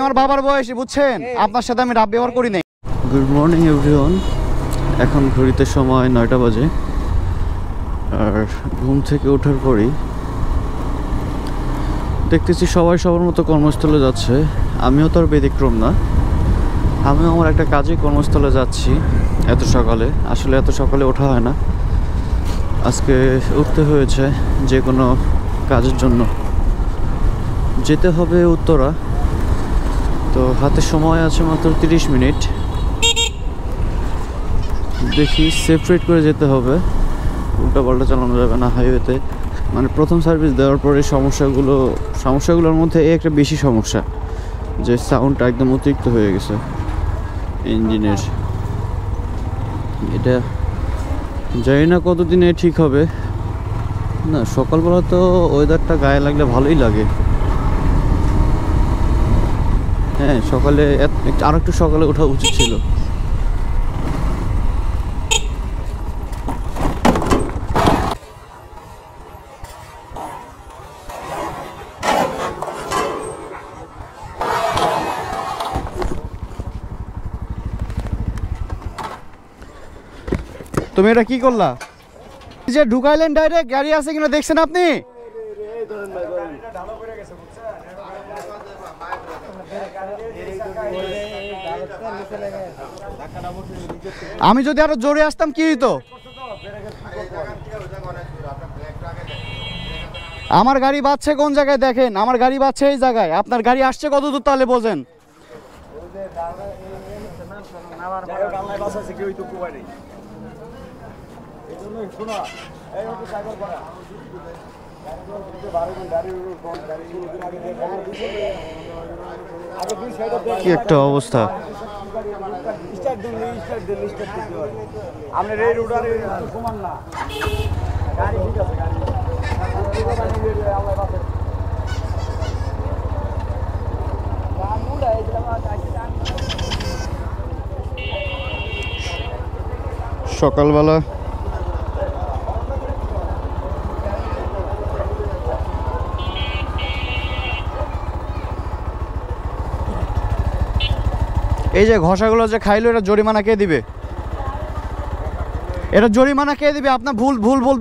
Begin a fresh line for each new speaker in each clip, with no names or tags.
আমার বাবার বয়সী, বুঝছেন? আপনার সাথে আমি রাব ব্যবহার করি নাই।
Good morning everyone. এখন ঘড়িতে সময় 9টা বাজে। আর ঘুম থেকে ওঠার পরই দেখতেছি সবাই সবার মতো কর্মস্থলে যাচ্ছে। আমিও তো আর ব্যতিক্রম না, আমিও আমার একটা কাজে কর্মস্থলে যাচ্ছি এত সকালে। আসলে এত সকালে ওঠা হয় না, আজকে উঠতে হয়েছে যে কোনো কাজের জন্য। যেতে হবে উত্তরা, তো হাতে সময় আছে মাত্র 30 মিনিট। দেখি সেপারেট করে যেতে হবে, উল্টাপাল্টা চালানো যাবে না হাইওয়েতে। মানে প্রথম সার্ভিস দেওয়ার পরে সমস্যাগুলোর মধ্যে এই একটা বেশি সমস্যা, যে সাউন্ডটা একদম অতিরিক্ত হয়ে গেছে ইঞ্জিনের। এটা জানি না কতদিনে ঠিক হবে। না, সকালবেলা তো ওয়েদারটা গায়ে লাগলে ভালোই লাগে। হ্যাঁ, সকালে আর একটু সকালে ওঠা উচিত ছিল।
তুমি এটা কি করলা? যে ঢুকাইলেন ডাইরেক্ট, গাড়ি আছে কিনা দেখছেন আপনি? আমি যদি আরো জোরে আসতাম কি হইতো? আমার গাড়ি বাজছে কোন জায়গায় দেখেন, আমার গাড়ি বাজছে এই জায়গায়। আপনার গাড়ি আসছে কত দূর তাহলে বোঝেন।
কি একটা অবস্থা।
সকালবেলা এই যে ঘষাগুলো যে খাইলো, এটা জরিমানা কে দিবে? এটা জরিমানা কে দিবে? আপনার ভুল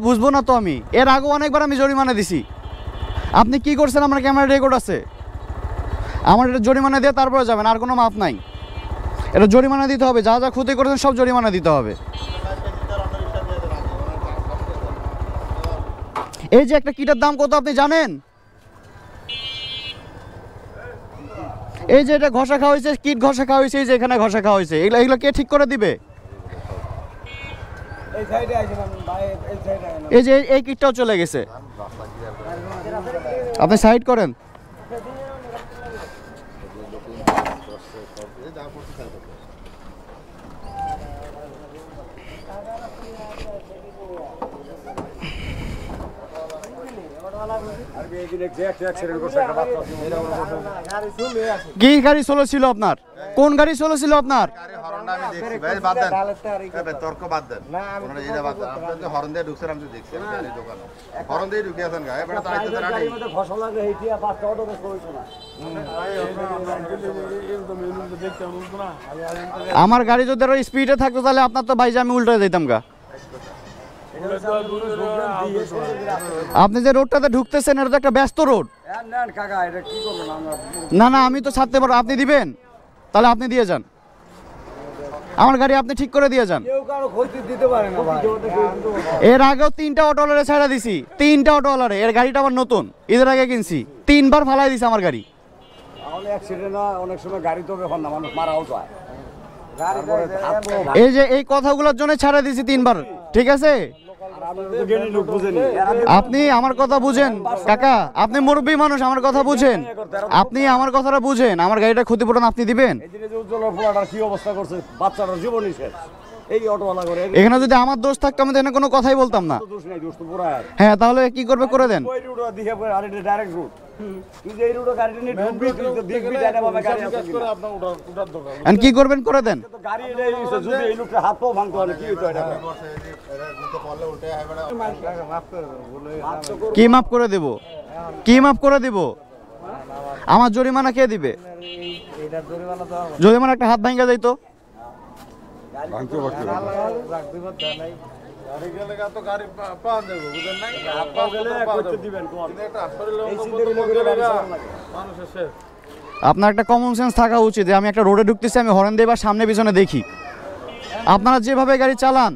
বুঝবো না তো আমি? এর আগে অনেকবার আমি জরিমানা দিছি। আপনি কি করছেন আমার ক্যামেরা রেকর্ড আছে। আমার এটা জরিমানা দিয়ে তারপরে যাবেন, আর কোনো মাপ নাই। এটা জরিমানা দিতে হবে, যা যা ক্ষতি করেছেন সব জরিমানা দিতে হবে। এই যে একটা কিটার দাম কত আপনি জানেন? এই যে এটা ঘষা খাওয়া হয়েছে, কিট ঘষা খাওয়া হয়েছে, এই যে এখানে ঘষা খাওয়া হয়েছে, এগুলো কে ঠিক করে দিবে? এই যে এই কিটটাও চলে গেছে, আপনি সাইড করেন। কি গাড়ি চলেছিল আপনার? কোন গাড়ি চলেছিল আপনার? আমার গাড়ি যদি আরো স্পিডে থাকতো তাহলে আপনার তো ভাই যে আমি উল্টে যেতাম গা। আপনি যে রোডটাতে ঢুকতেছেন এটা তো একটা ব্যস্ত রোড। না না, আমি তো ছাড়তে পারবো। আপনি দিবেন? তাহলে আপনি দিয়ে যান, আমার গাড়ি আপনি ঠিক করে দিয়ে যান। এর আগেও 3টা অটোওয়ালারে ছাড়া দিছি, 3টা অটোওয়ালারে। এর গাড়িটা আবার নতুন, ঈদের আগে কিনছি। 3বার ফালাই দিছে আমার গাড়ি। এই যে এই কথাগুলোর জন্য ছাড়া দিছি 3বার, ঠিক আছে? আপনি আমার কথা বুঝেন কাকা, আপনি মুরব্বী মানুষ, আমার কথা বুঝেন। আপনি আমার কথাটা বুঝেন, আমার গাড়িটা ক্ষতিপূরণ আপনি দিবেন। এখানে যদি আমার দোষ থাকতো আমি তো এখানে কোনো কথাই বলতাম না। হ্যাঁ, তাহলে কি করবে করে দেন। কি করবেন করে দেন। কি মাফ করে দেব? কি মাফ করে দেব? আমার জরিমানা কে দিবে? জরিমানা একটা হাত ভাঙ্গা যাইতো। আপনার একটা কমন সেন্স থাকা উচিত যে আমি একটা রোডে ঢুকতেছি, আমি হর্ন দেই বা সামনে পিছনে দেখি। আপনারা যেভাবে গাড়ি চালান,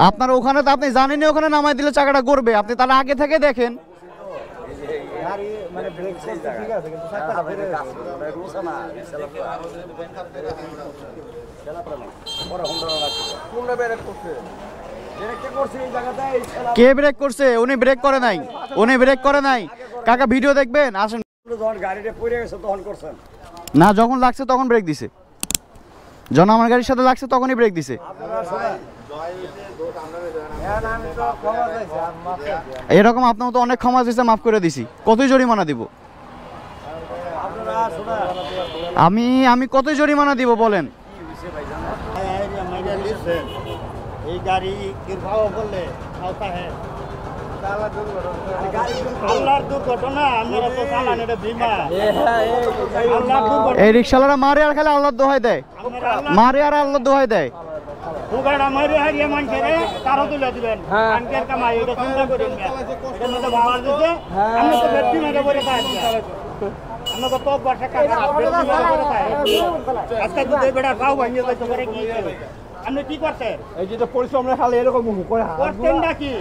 আপনার ওখানে তো আপনি জানেন ওখানে নামাই দিলে চাকাটা ঘুরবে, আপনি তাহলে আগে থেকে দেখেন। কে ব্রেক করছে? উনি ব্রেক করে নাই, উনি ব্রেক করে নাই। কাকা ভিডিও দেখবেন, আসেন। না, যখন লাগছে তখন ব্রেক দিছে, যখন আমার গাড়ির সাথে লাগছে তখনই ব্রেক দিছে। এরকম আপনার তো অনেক ক্ষমা দিচ্ছে, মাফ করে দিছি। কতই জরিমানা দিব আমি কতই জরিমানা দিব বলেন?
এই গাড়ি কিরভাও বললে আল্লাহর দুর্ঘটনা, আপনারা তো চালান, এটা বিমা।
এই রিক্সাওয়ালারা মারে আর খালি আল্লাহর দোহাই দেয়, মারে আর আল্লাহর দোহাই দেয়।
উগাড়া মারি হারিয়ে মানুষের কারো তুলে দিবেন, আনকের কামাই, এটা চিন্তা করেন না। এটার মধ্যে ভাড়া দিতে আমি তো বেশি মেরে পড়ে পাচ্ছি, আমরা তো টপ বর্ষা কাটা আজকে তো বেড়া পাও ভাঙিয়ে যাইতে পারে। কি আপনি কি করতেন?
এই যে পরিশ্রম খালে এরকম করে
করতেন নাকি?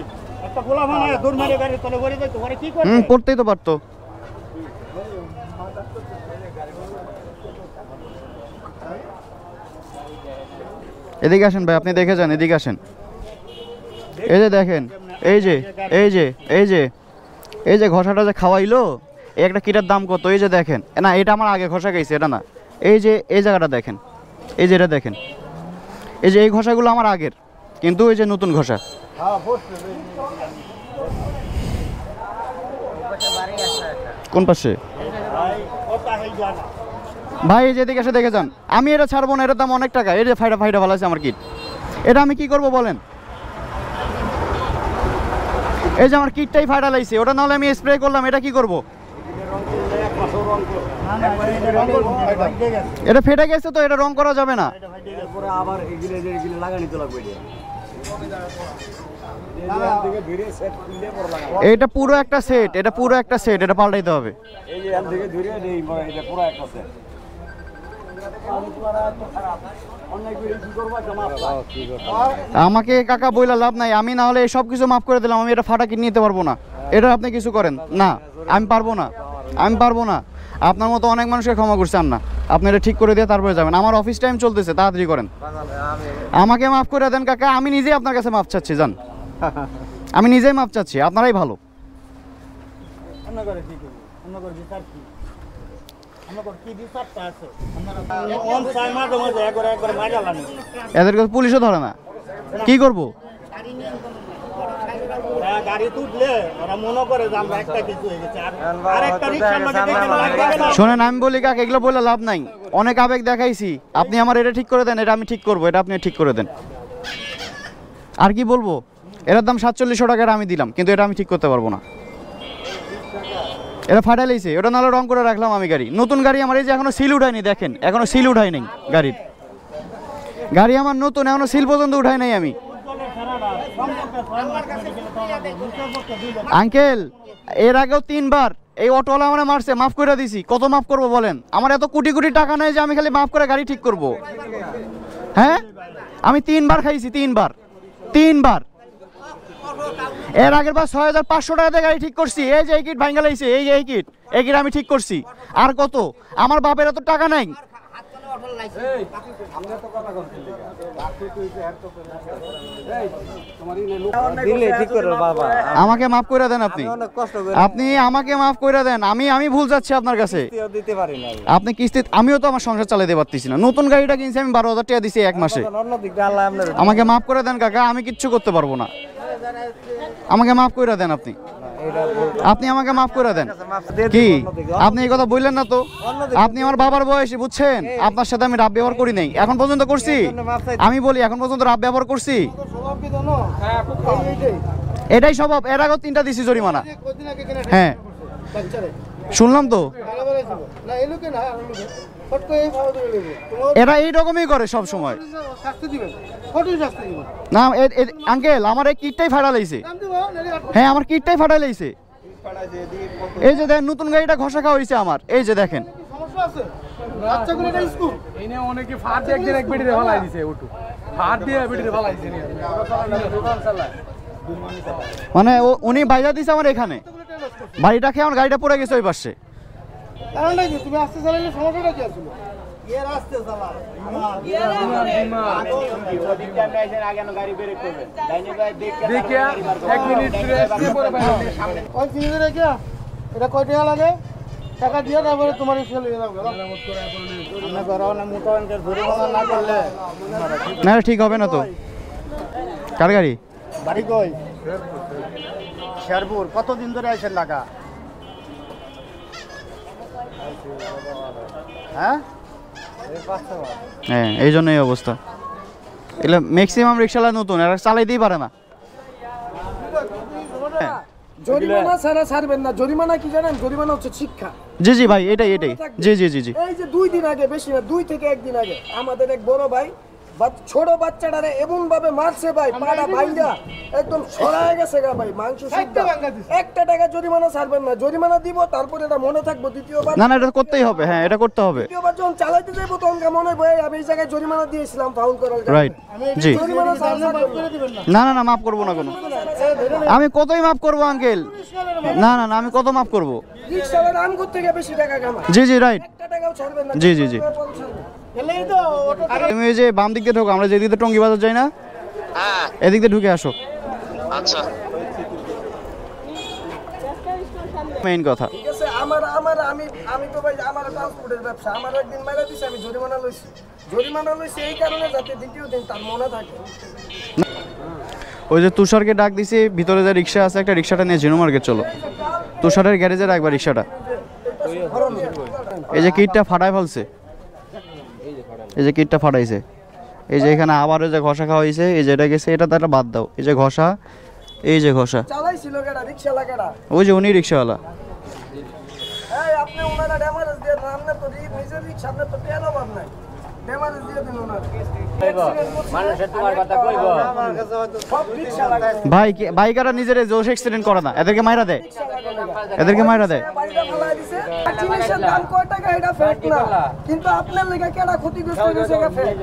একটা গোলা ভাঙা দূর মারে গাড়ি তলে পড়ে যাইতে পারে। কি করতেন?
পড়তেই তো পারতো। এদিকে আসেন ভাই, আপনি দেখে যান, এদিকে আসেন। এই যে দেখেন, এই যে এই যে এই যে এই যে ঘষাটা যে খাওয়াইলো, এই একটা কিটার দাম কত? এই যে দেখেন, না এটা আমার আগে ঘষা খাইছে, এটা না। এই যে এই জায়গাটা দেখেন, এই যে এটা দেখেন, এই যে এই ঘষাগুলো আমার আগের, কিন্তু এই যে নতুন ঘষা। কোন পাশে ভাই? এই যে এদিকে এসে দেখে যান। আমি এটা ছাড়বো না, এটার দাম অনেক টাকা। এই যে ফাইটা ফাইটা ভালো আছে আমার কিট, এটা আমি কি করব বলেন? এই যে আমার কিটটাই ফাইটা লাইছে, ওটা নাহলে আমি স্প্রে করলাম, এটা কি করব? এটা ফেটে গেছে তো, এটা রং করা যাবে না। এটা পুরো একটা সেট, এটা পুরো একটা সেট, এটা পাল্টাইতে হবে। আমাকে কাকা বইলা লাভ নাই, আমি না হলে সব কিছু মাফ করে দিলাম, আমি এটা ফাটা কিনে নিতে পারবো না। এটা আপনি কিছু করেন না, আমি পারবো না, আমি পারবো না। আপনার মতো অনেক মানুষকে ক্ষমা করছেন না, আপনি এটা ঠিক করে দিয়ে তারপরে যাবেন। আমার অফিস টাইম চলতেছে, তাড়াতাড়ি করেন। আমাকে মাফ করে দেন কাকা, আমি নিজেই আপনার কাছে মাফ চাচ্ছি, যান। আমি নিজেই মাফ চাচ্ছি, আপনারাই ভালো। এদেরকে পুলিশও ধরে না, কি করবো? শোনেন, আমি বলি কাকা, এগুলো বলে লাভ নাই, অনেক আবেগ দেখাইছি। আপনি আমার এটা ঠিক করে দেন, এটা আমি ঠিক করবো, এটা আপনি ঠিক করে দেন। আর কি বলবো? এটার দাম 4700 টাকার আমি দিলাম, কিন্তু এটা আমি ঠিক করতে পারবো না। এটা ফাটাই লাইছে, ওটা নাহলে রং করে রাখলাম আমি গাড়ি। নতুন গাড়ি আমার, এই যে এখনো সিল উঠায়নি, দেখেন এখনো সিল উঠাই নাই গাড়ির। গাড়ি আমার নতুন, এখনো সিল পর্যন্ত উঠাই নাই আমি। আঙ্কেল, এর আগেও 3 বার এই অটোওয়ালা আমার মারছে, মাফ করে দিছি। কত মাফ করবো বলেন? আমার এত কোটি কোটি টাকা নাই যে আমি খালি মাফ করে গাড়ি ঠিক করব। হ্যাঁ, আমি 3 বার খাইছি, 3 বার। এর আগের বার 6500 টাকাতে গাড়ি ঠিক করছি। এই যে এই কিট ভাঙ্গা লাইছে, এই কিট আমি ঠিক করছি। আর কত? আমার বাপের এত টাকা নাই। আমাকে মাফ করে দেন, আপনি আমাকে মাফ করে দেন। আমি ভুল যাচ্ছি আপনার কাছে। আপনি কিস্তি, আমিও তো আমার সংসার চালাতে পারতেছি না। নতুন গাড়িটা কিনছি আমি 12,000 টাকা দিছি 1 মাসে। আমাকে মাফ করে দেন কাকা, আমি কিচ্ছু করতে পারবো না। আমাকে মাফ করে দেন, আপনি আমাকে মাফ করে দেন। কি আপনি এই কথা বললেন না তো? আপনি আমার বাবার বয়সী, বুঝছেন? আপনার সাথে আমি রাব ব্যবহার করি নাই, এখন পর্যন্ত করছি? আমি বলি এখন পর্যন্ত রাব ব্যবহার করছি? এটাই স্বভাব, এর আগেও 3টা দিছি জরিমানা। হ্যাঁ শুনলাম তো, এরা এইরকমই করে সব সময়। না আঙ্কেল, আমার এই কিটটাই ফাটা লাইছে। হ্যাঁ আমার কিটটাই ফাটা লাইছে। এই যে দেখেন নতুন গাড়িটা ঘষা খাওয়া হয়েছে আমার, এই যে দেখেন। মানে উনি বাইজা দিছে আমার এখানে, বাড়িটা খেয়ে আমার গাড়িটা পড়ে গেছে ওই পাশে।
তুমি আসতে চালাইলে সমস্যাটা কি আসলে? এটা কয় টাকা লাগে? টাকা দিয়ে তারপরে তোমার
না ঠিক হবে না তো। কার গাড়ি?
বাড়ি কই? শেরপুর। কতদিন ধরে আছেন ঢাকা? হ্যাঁ
হ্যাঁ এই জন্য এই অবস্থা। এগুলো ম্যাক্সিমাম রিক্সাওয়ালা নতুন, এরা চালাইতেই পারে না।
জরিমানা ছাড়া ছাড়বেন না। জরিমানা কি জানেন? জরিমানা হচ্ছে শিক্ষা।
জি জি ভাই, এটাই এটাই। জি জি জি জি।
এই যে 2 দিন আগে, বেশি না 2 থেকে 1 দিন আগে আমাদের এক বড় ভাই ছোট বাচ্চাটারে এমন ভাবে মারছে ভাই, পাড়া ভাইরা একদম ছড়ায় গেছে গা ভাই, মাংস সিদ্ধা। 1 টাকা জরিমানা ছাড়বেন না। জরিমানা দিব, তারপরে এটা মনে থাকবো দ্বিতীয়বার।
না না এটা করতেই হবে, হ্যাঁ এটা করতে হবে।
দ্বিতীয়বার যখন চালাইতে যাবো তখন মনে হয় ভাই আমি এই জায়গায় জরিমানা দিয়েছিলাম ফাউল করার কারণে।
রাইট জি।
জরিমানা ছাড়া করে দিবেন না।
না না না মাফ করবো না কোনো। আমি কতই মাফ করবো আঙ্কেল? না না না আমি কত মাফ করবো?
রিকশাওয়ালা আম করতে গিয়ে বেশি টাকা কামায়।
জি জি রাইট।
1 টাকাও ছাড়বেন না।
জি জি জি। তুমি এই যে বাম দিক দিয়ে ঢোকো, আমরা যেদিক দিয়ে টঙ্গী বাজার যাই না, এদিক দিয়ে ঢুকে আসো।
আচ্ছা
মেইন কথা।
ঠিক আছে, আমি তো ভাই আমার ট্রান্সপোর্টের ব্যবসা। আমার একদিন মাইরা দিছে, আমি জরিমানা লইছি এই কারণে যাতে দ্বিতীয় দিন তার মনে থাকে।
ওই যে তুষারকে ডাক দিছি, ভিতরে যে রিক্সা আছে একটা, রিক্সাটা নিয়ে জিনো মার্কেট চলো। তুষারের গ্যারেজে রাখবা রিক্সাটা। এই যে কিটটা ফাটায় ফেলছে, এই যে কিটটা ফাটাইছে। এই যে এখানে আবারও যে ঘষা খাওয়া হয়েছে, এই যে এটা গেছে, এটা তো একটা বাদ দাও। এই যে ঘষা, এই যে ঘষা,
চালাইছিল কেডা? রিকশা লাগাডা।
ওই যে উনি রিক্সাওয়ালা।
এই আপনি ওনারা ড্যামারেজ দিয়ে আপনি তো নিজের রিকশা, আপনি তো তেল অভাব নাই, ড্যামারেজ দিয়ে দিন ওনারা।
মানুষের তোমার কথা কইবো।
সব রিকশা লাগায়।
বাইকাররা নিজের জোশ অ্যাক্সিডেন্ট করে না, এদেরকে মাইরা দেয়, এদেরকে মাইরা দেয়।
বাড়িটা ফালাই দিছে। জিনিসের দাম কয় টাকা এটা ফ্যাক্ট না, কিন্তু আপনার লেগে কেডা ক্ষতিগ্রস্ত হইছে এটা ফ্যাক্ট।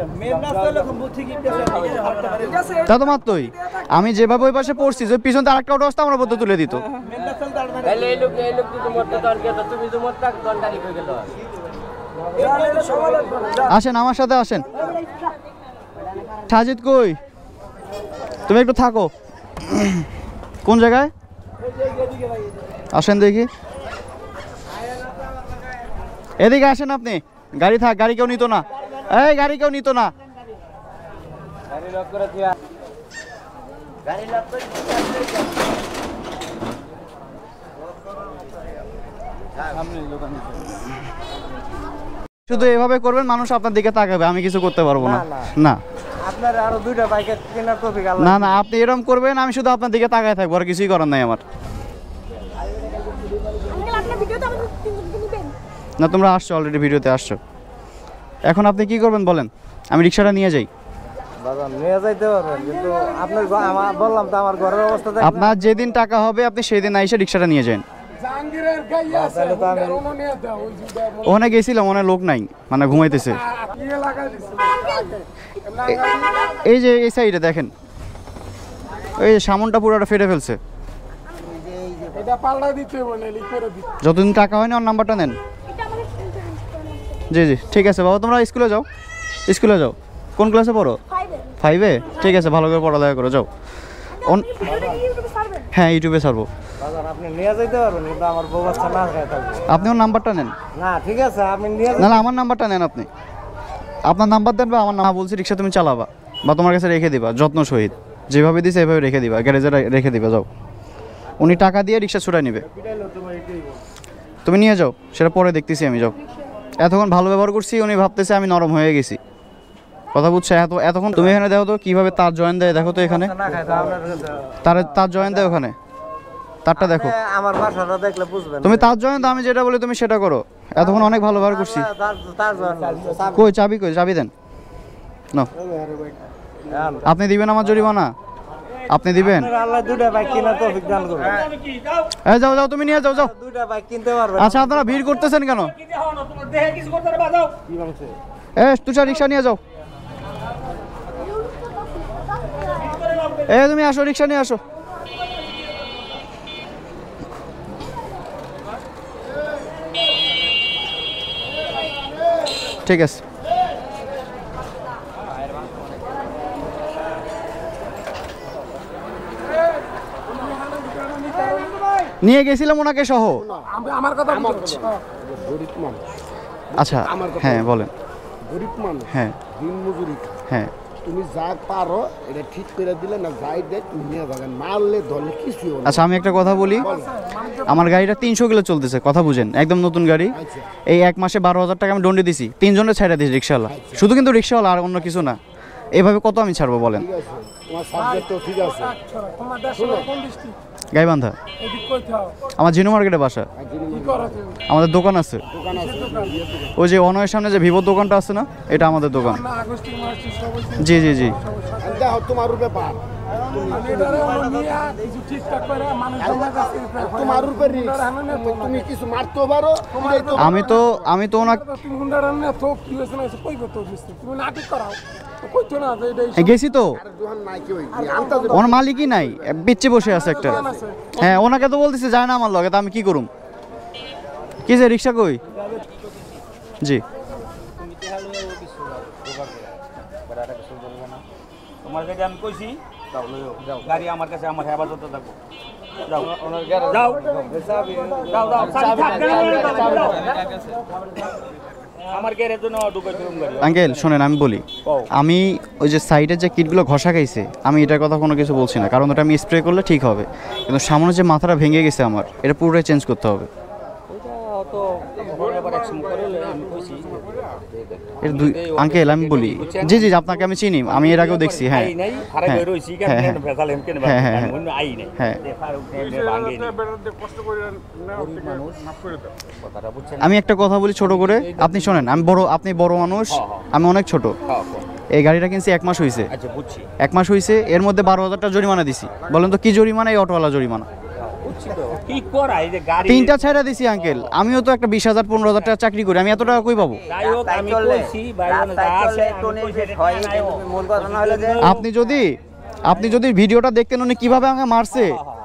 ঠিক আছে,
তা তো মাত্রই আমি যেভাবে ওই পাশে পড়ছি, যে পিছনে আরেকটা অটো আসতো আমার মধ্যে তুলে দিত।
এই লোক তোমার তো আর কি, তুমি তোমার টাকা দন্ডারি কই গেল।
সমাধান করেন।
আসেন আমার সাথে আসেন। সাজিদ কই? তুমি একটু থাকো। কোন জায়গায়? আসেন দেখি, এদিকে আসেন আপনি। গাড়ি থাক, গাড়ি কেউ নিত না। এই গাড়ি কেউ নিত না।
গাড়ি লক করে দিয়া, গাড়ি লক করে
শুধু এভাবে করবেন, মানুষ আপনার দিকে তাকাবে, আমি কিছু করতে পারবো না। না
আপনার আরো 2টা বাইকের কেনার টপিক আলাদা।
না না আপনি এরকম করবেন, আমি শুধু আপনার দিকে তাকায় থাকবো, আর কিছুই করার নাই আমার। না তোমরা আসছো অলরেডি, ভিডিওতে আসছো, এখন আপনি কি করবেন বলেন? আমি রিক্সাটা নিয়ে যাই।
বাবা নিয়ে যাইতে পারবেন, কিন্তু আপনার আমার বললাম তো আমার ঘরের অবস্থা দেখেন।
আপনার যেদিন টাকা হবে আপনি সেই দিন এসে রিক্সাটা নিয়ে যান।
তাহলে তো আমি
ওখানে গেছিলাম, ওখানে লোক নাই, মানে ঘুমাইতেছে। এই যে এই সাইডে দেখেন, এই যে সামনটা পুরোটা ফেটে ফেলছে। যতদিন টাকা হয় না ওর নাম্বারটা নেন। জি জি ঠিক আছে বাবা, তোমরা স্কুলে যাও, স্কুলে যাও। কোন ক্লাসে পড়ো? 5-এ? ঠিক আছে, ভালো করে পড়ালেখা করো, যাও। হ্যাঁ ইউটিউবে ছাড়বো।
আপনি নিয়ে যাইতে পারবেন, কিন্তু আমার বউ বাচ্চা না খায় থাকবে।
আপনি ওর নাম্বারটা নেন।
না ঠিক আছে, আপনি নিয়ে
না না আমার নাম্বারটা নেন আপনি। আপনার নাম্বার দেন বা আমার নাম বলছি, রিক্সা তুমি চালাবা বা তোমার কাছে রেখে দিবা যত্ন সহিত, যেভাবে দিছে এভাবে রেখে দিবা, গ্যারেজে রেখে দিবা। যাও, উনি টাকা দিয়ে রিক্সা ছুটায় নিবে, তুমি নিয়ে যাও, সেটা পরে দেখতেছি আমি। যাও, এতক্ষণ ভালো ব্যবহার করছি, উনি ভাবতেছে আমি নরম হয়ে গেছি। কথা বুঝছো? এতক্ষণ তুমি এখানে দেখো তো কিভাবে তার জয়েন দেয়, দেখো তো এখানে তার জয়েন দেয় ওখানে, তারটা দেখো।
আমার ভাষাটা দেখলে বুঝবেন।
তুমি তার জয়েন দাও, আমি যেটা বলি তুমি সেটা করো। এতক্ষণ অনেক ভালো ব্যবহার করছি। কই চাবি, কই চাবি দেন। নাও। আপনি দিবেন আমার জরিমানা? আপনি দিবেন?
আল্লাহ দুইটা বাইক কেনার তৌফিক দান করুন।
এই যাও যাও, তুমি নিয়ে যাও যাও।
দুইটা বাইক কিনতে পারবেন।
আচ্ছা আপনারা ভিড় করতেছেন কেন?
কি দেখো না তোমার দেহে কিছু করতে পারবা যাও।
তুষার রিক্সা নিয়ে যাও। তুমি আসো, রিক্সা নিয়ে আসো। ঠিক আছে। নিয়ে গেছিলাম ওনাকে সহ।
আমার কথা বলছি।
আচ্ছা হ্যাঁ বলেন।
গরিব মানুষ,
হ্যাঁ
দিন মজুরি,
হ্যাঁ
তুমি যা পারো এটা ঠিক করে দিলে না, যাই দেয় তুমি নিয়ে যাবেন, মারলে ধরলে কিছু হবে না।
আচ্ছা আমি একটা কথা বলি, আমার গাড়িটা 300 কিলো চলতেছে, কথা বুঝেন, একদম নতুন গাড়ি।
আচ্ছা।
এই 1 মাসে 12,000 টাকা আমি দণ্ডে দিছি, 3 জনের ছাড়া দিয়েছি রিক্সাওয়ালা, শুধু কিন্তু রিক্সাওয়ালা, আর অন্য কিছু না। এভাবে কত আমি ছাড়বো বলেন?
ঠিক আছে, তোমার সাবজেক্টও ঠিক আছে।
তোমার দেশে কোন ডিস্ট্রিক্ট?
গাইবান্ধা।
এদিক কই থাও?
আমার জিনু মার্কেটে বাসা।
কি করো তুমি?
আমাদের দোকান আছে,
দোকান আছে,
ওই যে অনয়ের সামনে যে ভিভোর দোকানটা আছে না, এটা আমাদের দোকান।
না আগস্ট মাস সব হইছে।
জি জি জি।
দেখো তোমার ব্যাপার,
আমি এটারে নিয়া কিছু ঠিকঠাক করে মানুষ জমা কাছে
তোমার উপর রিস্ক, তুমি কিছু মারতেও পারো।
আমি তো ওনাকে
তুমি হুন্ডার না তো কি হইছে না কই গো তো মিস্ত্রি তুমি নাটক করাও তো কইতো না যে এটা
গেছি তো,
দোকান নাই কেউ, আনতে
ওর মালিকই নাই, বিচ্ছে বসে আছে একটা। হ্যাঁ ওনাকে তো বলতেছে যায় না আমার লগে, তা আমি কি করুম? কি যে রিক্সা কই? জি
তোমার কাছে আমি কইছি যাও লইও যাও, গাড়ি আমার কাছে, আমার হেফাজতে থাকবো। যাও যাও যাও যাও, চাবি থাক কেন? যাও। আমার গেরের জন্য ঢুকাইছি রুম গাড়ি।
আঙ্কেল শোনেন, আমি বলি, আমি ওই যে সাইডের যে কিটগুলো ঘষা খাইছে, আমি এটার কথা কোনো কিছু বলছি না, কারণ ওটা আমি স্প্রে করলে ঠিক হবে, কিন্তু সামনে যে মাথাটা ভেঙে গেছে আমার, এটা পুরোটাই চেঞ্জ করতে হবে। আঙ্কেল আমি বলি, জি জি আপনাকে আমি চিনি, আমি এর আগেও দেখছি। হ্যাঁ আমি একটা কথা বলি ছোট করে, আপনি শোনেন, আপনি বড় মানুষ, আমি অনেক ছোট। এই গাড়িটা কিনছি 1 মাস হয়েছে। 1 মাস হয়েছে, এর মধ্যে 12,000 টাকা জরিমানা দিছি। বলেন তো কি জরিমানা? এই অটোওয়ালা জরিমানা।
কি করাই যে গাড়ি
3টা ছাইড়া দিছি আঙ্কেল, আমিও তো একটা 20,000 15,000 টাকা চাকরি করি, আমি এত টাকা কই পাবো?
যাই হোক আমি কইছি বাইরে যা আছে একটু নির্দেশ হয়,
মূল কথা না হলে যে
আপনি যদি ভিডিওটা দেখতেন উনি কিভাবে আমাকে মারছে,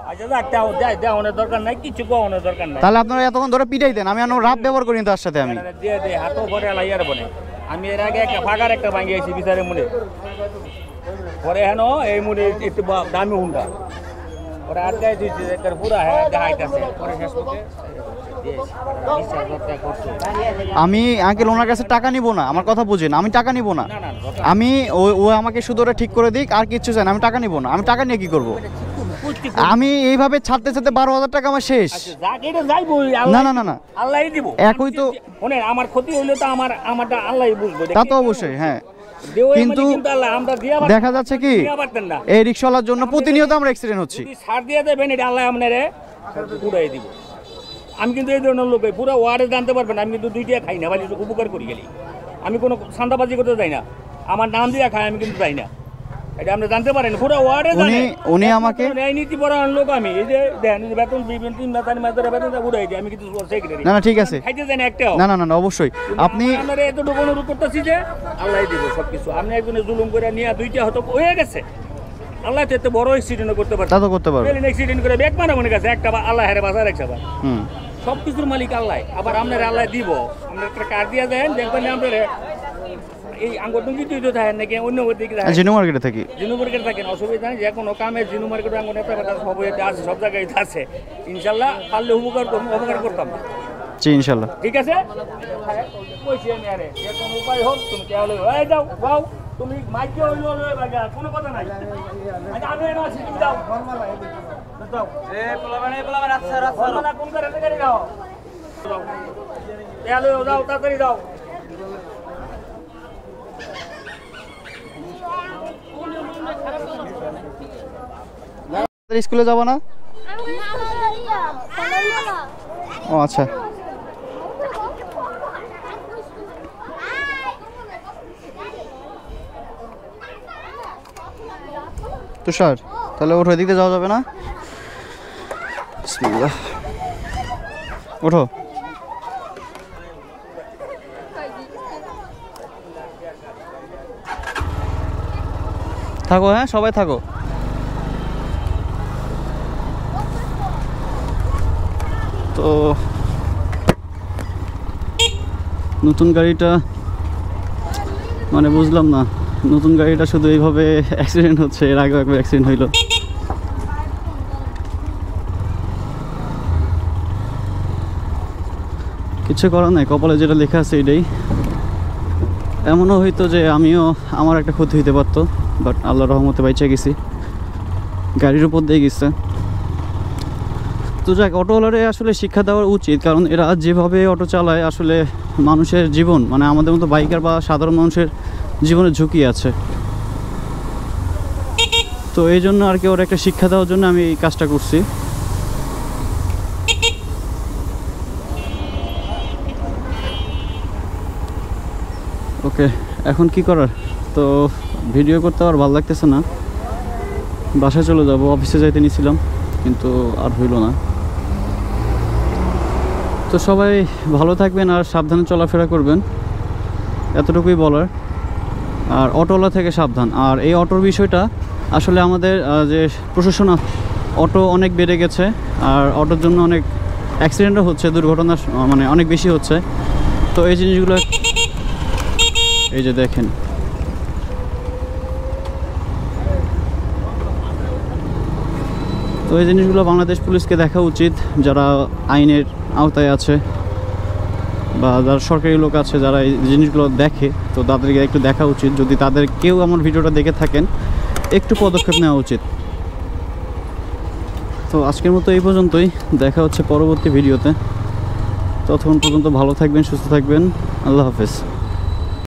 আচ্ছা একটা দেওয়ানোর দরকার নাই, কিছু কোয়ানোর দরকার নাই।
তাহলে আপনারা এতক্ষণ ধরে পিটাই দেন, আমি রাত ব্যবহার করি তার সাথে। আমি
দিয়ে দে হাতও ভরে লাইয়ার বনে, আমি এর আগে একটা ফাঁকার একটা ভাঙিয়েছি বিচারে মনে পরে হেন এই মনে একটু দামি হুন্ডা ওরা আর গায়ে দিয়েছে একটা পুরা হ্যাঁ দেখাইতেছে পরে শেষ করতে
আমি আঙ্কেল ওনার কাছে টাকা নিব না, আমার কথা বুঝেন, আমি টাকা নিব না। আমি ও আমাকে শুধু ওটা ঠিক করে দিক, আর কিচ্ছু চাই না, আমি টাকা নিব না। আমি টাকা নিয়ে কি করব? আমি এইভাবে ছাড়তে ছাড়তে 12,000 টাকা আমার শেষ। না না না না,
আল্লাহই দিব,
একই তো।
শোনেন আমার ক্ষতি হইলে তো আমারটা আল্লাহই বুঝবে,
তা তো অবশ্যই। হ্যাঁ কিন্তু দেখা যাচ্ছে কি এই রিক্সাওয়ালার জন্য প্রতিনিয়ত আমরা অ্যাক্সিডেন্ট হচ্ছি।
ছাড় দিয়ে দেবেন এটা আল্লাহ আপনারে পুরাই দিব। আমি কিন্তু এই ধরনের লোক পুরো ওয়ার্ডে জানতে পারবেন, আমি কিন্তু 2টা খাই না, ভাই উপকার করি গেলি, আমি কোনো সান্দাবাজি করতে যাই না, আমার নাম দিয়ে খাই আমি কিন্তু যাই না, এটা আপনি জানতে পারেন পুরো ওয়ার্ডে।
উনি আমাকে
নীতি পরায়ণ লোক, আমি এই যে দেখেন বেতন 3 মাস বেতন উড়াই দিই, আমি কিন্তু সেক্রেটারি।
না না ঠিক আছে,
খাইতে যাই না একটাও।
না না না অবশ্যই আপনি
আপনারা এতটুকু অনুরোধ করতেছি যে আল্লাহ দিব সবকিছু। আপনি একজনে জুলুম করে নিয়ে 2টা হয়তো হয়ে গেছে, আল্লাহ তো এত বড় অ্যাক্সিডেন্ট করতে পারে,
তা তো করতে পারবে।
অ্যাক্সিডেন্ট করে ব্যাগ মারা মনে গেছে একটা, আল্লাহ হেরে বাঁচা রাখছে। আবার
হুম
সবকিছুর মালিক আল্লাহ, আবার আপনার আল্লাহ দিব। আপনার একটা কার্ড দিয়ে দেন, দেখবেন আপনার এই আঙ্গুর দিতে থাকেন নাকি অন্য দিকে
জিনু মার্কেটে থাকি,
জিনু মার্কেটে থাকেন, অসুবিধা নেই, যে কোনো কামে জিনু মার্কেট আঙ্গুর সব আছে, সব জায়গায় আছে। ইনশাল্লাহ পারলে উপকার করতাম।
জি ইনশাল্লাহ
ঠিক আছে। কইছি আমি আরে যে কোনো উপায় হোক তুমি তাহলে হয়ে যাও, বাও তুমি মাইকে হইলো লাগা কোনো কথা নাই। আচ্ছা আমি এনে আছি, তুমি যাও যাও। পোলাবান আচ্ছা রাস্তা কোন করে গাড়ি যাও, তাহলে যাও তাড়াতাড়ি যাও।
স্কুলে যাবো না? ও আচ্ছা, তুষার তাহলে ওঠো, এদিকে যাওয়া যাবে না? বিসমিল্লাহ, ওঠো। থাকো, হ্যাঁ সবাই থাকো। তো নতুন গাড়িটা মানে বুঝলাম না, নতুন গাড়িটা শুধু এইভাবে অ্যাক্সিডেন্ট হচ্ছে, এর আগেও একবার অ্যাক্সিডেন্ট হইলো। কিছু করার নাই, কপালে যেটা লেখা আছে এটাই। এমনও হইতো যে আমার একটা ক্ষতি হইতে পারতো, বাট আল্লাহর রহমতে বাইচে গেছি, গাড়ির উপর দিয়ে গেছে। তো যাক, অটোওয়ালারে আসলে শিক্ষা দেওয়া উচিত, কারণ এরা যেভাবে অটো চালায় আসলে মানুষের জীবন, মানে আমাদের মতো বাইকার বা সাধারণ মানুষের জীবনে ঝুঁকি আছে। তো এই জন্য আর কি ওরা একটা শিক্ষা দেওয়ার জন্য আমি এই কাজটা করছি। ওকে, এখন কি করার, তো ভিডিও করতে আর ভালো লাগতেছে না, বাসায় চলে যাব। অফিসে যাইতে নিয়েছিলাম কিন্তু আর হইল না। তো সবাই ভালো থাকবেন আর সাবধানে চলাফেরা করবেন, এতটুকুই বলার। আর অটোওয়ালা থেকে সাবধান। আর এই অটোর বিষয়টা আসলে আমাদের যে প্রশাসন, অটো অনেক বেড়ে গেছে, আর অটোর জন্য অনেক অ্যাক্সিডেন্টও হচ্ছে, দুর্ঘটনা মানে অনেক বেশি হচ্ছে। তো এই জিনিসগুলো, এই যে দেখেন, তো এই জিনিসগুলো বাংলাদেশ পুলিশকে দেখা উচিত, যারা আইনের আওতায় আছে বা যারা সরকারি লোক আছে যারা এই জিনিসগুলো দেখে, তো তাদেরকে একটু দেখা উচিত। যদি তাদের কেউ আমার ভিডিওটা দেখে থাকেন, একটু পদক্ষেপ নেওয়া উচিত। তো আজকের মতো এই পর্যন্তই, দেখা হচ্ছে পরবর্তী ভিডিওতে। ততক্ষণ পর্যন্ত ভালো থাকবেন, সুস্থ থাকবেন, আল্লাহ হাফেজ।